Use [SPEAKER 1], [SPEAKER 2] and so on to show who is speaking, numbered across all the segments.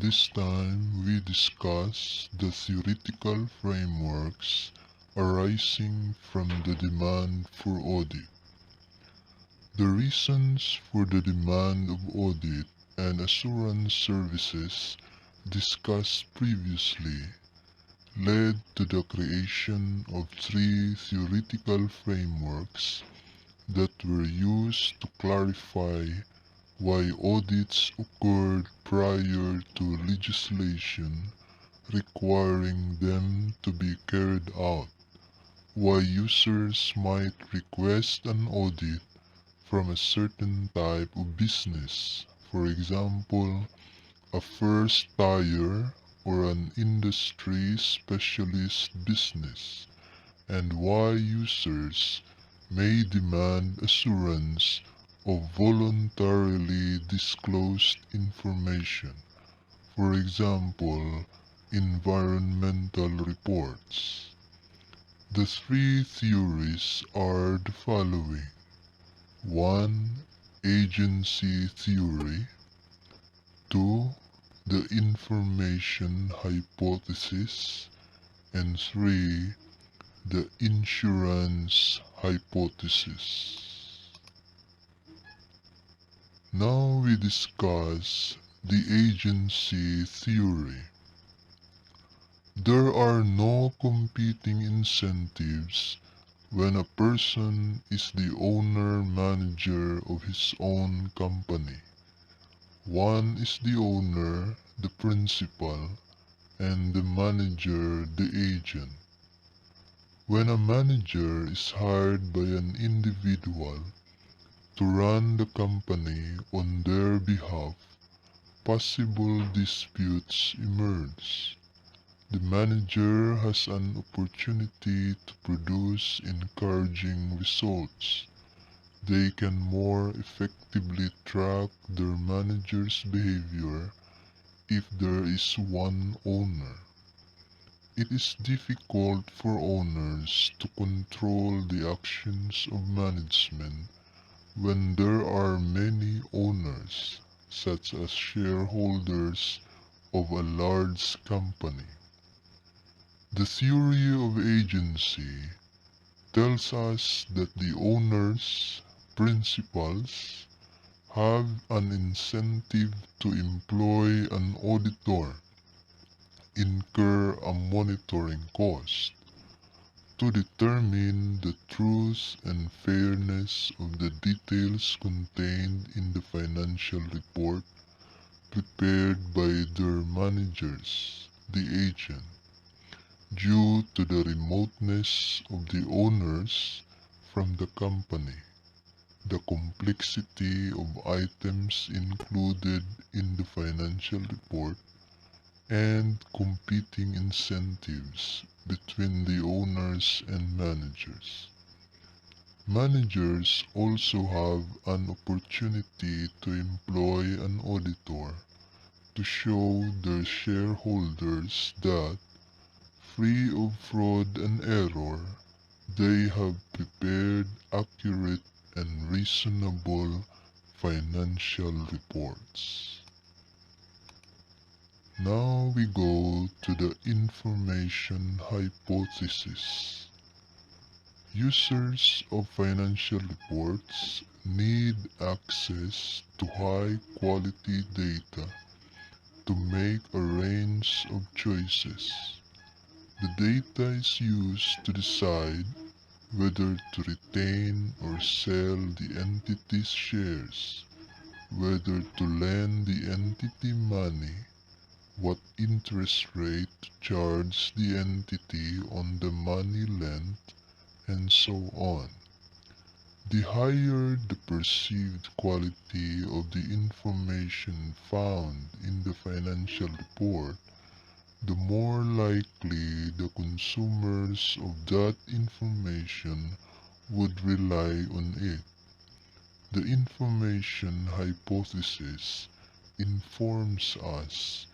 [SPEAKER 1] This time we discuss the theoretical frameworks arising from the demand for audit. The reasons for the demand of audit and assurance services discussed previously led to the creation of three theoretical frameworks that were used to clarify why audits occurred prior to legislation requiring them to be carried out, why users might request an audit from a certain type of business, for example, a first tire or an industry specialist business, and why users may demand assurance of voluntarily disclosed information, for example, environmental reports. The three theories are the following. 1. Agency theory. 2. The information hypothesis. And 3. The insurance hypothesis. Now we discuss the agency theory. There are no competing incentives when a person is the owner-manager of his own company. One is the owner, the principal, and the manager, the agent. When a manager is hired by an individual to run the company on their behalf, possible disputes emerge. The manager has an opportunity to produce encouraging results. They can more effectively track their manager's behavior if there is one owner. It is difficult for owners to control the actions of management when there are many owners, such as shareholders of a large company. The theory of agency tells us that the owners, principals, have an incentive to employ an auditor, incur a monitoring cost, to determine the truth and fairness of the details contained in the financial report prepared by their managers, the agent. Due to the remoteness of the owners from the company, the complexity of items included in the financial report, and competing incentives between the owners and managers. Managers also have an opportunity to employ an auditor to show their shareholders that, free of fraud and error, they have prepared accurate and reasonable financial reports. Now we go to the information hypothesis. Users of financial reports need access to high-quality data to make a range of choices. The data is used to decide whether to retain or sell the entity's shares, whether to lend the entity money, what interest rate to charge the entity on the money lent, and so on. The higher the perceived quality of the information found in the financial report, the more likely the consumers of that information would rely on it. The information hypothesis informs us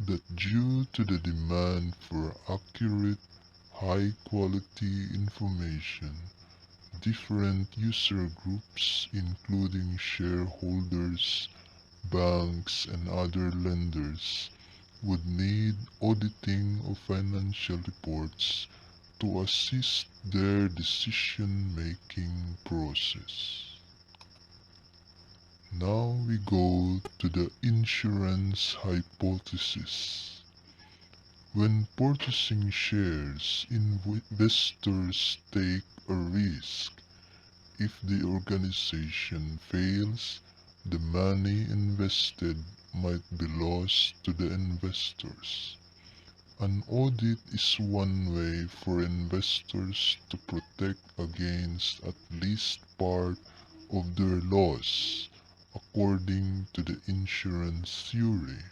[SPEAKER 1] that due to the demand for accurate, high-quality information, different user groups, including shareholders, banks, and other lenders, would need auditing of financial reports to assist their decision-making process. Now we go to the insurance hypothesis. When purchasing shares, investors take a risk. If the organization fails, the money invested might be lost to the investors. An audit is one way for investors to protect against at least part of their loss, according to the insurance theory,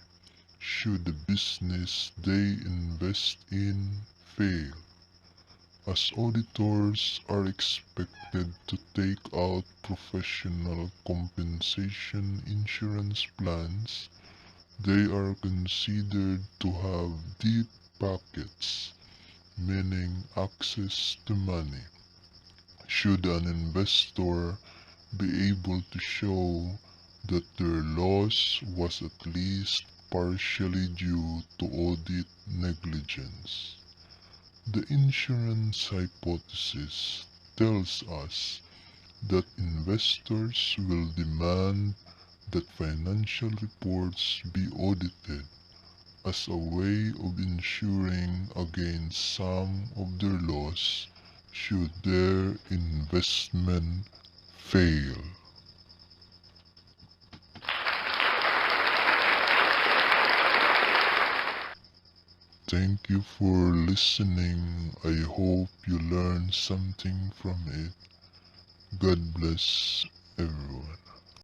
[SPEAKER 1] should the business they invest in fail. As auditors are expected to take out professional compensation insurance plans, they are considered to have deep pockets, meaning access to money. Should an investor be able to show that their loss was at least partially due to audit negligence. The insurance hypothesis tells us that investors will demand that financial reports be audited as a way of ensuring against some of their loss should their investment fail. Thank you for listening. I hope you learned something from it. God bless everyone.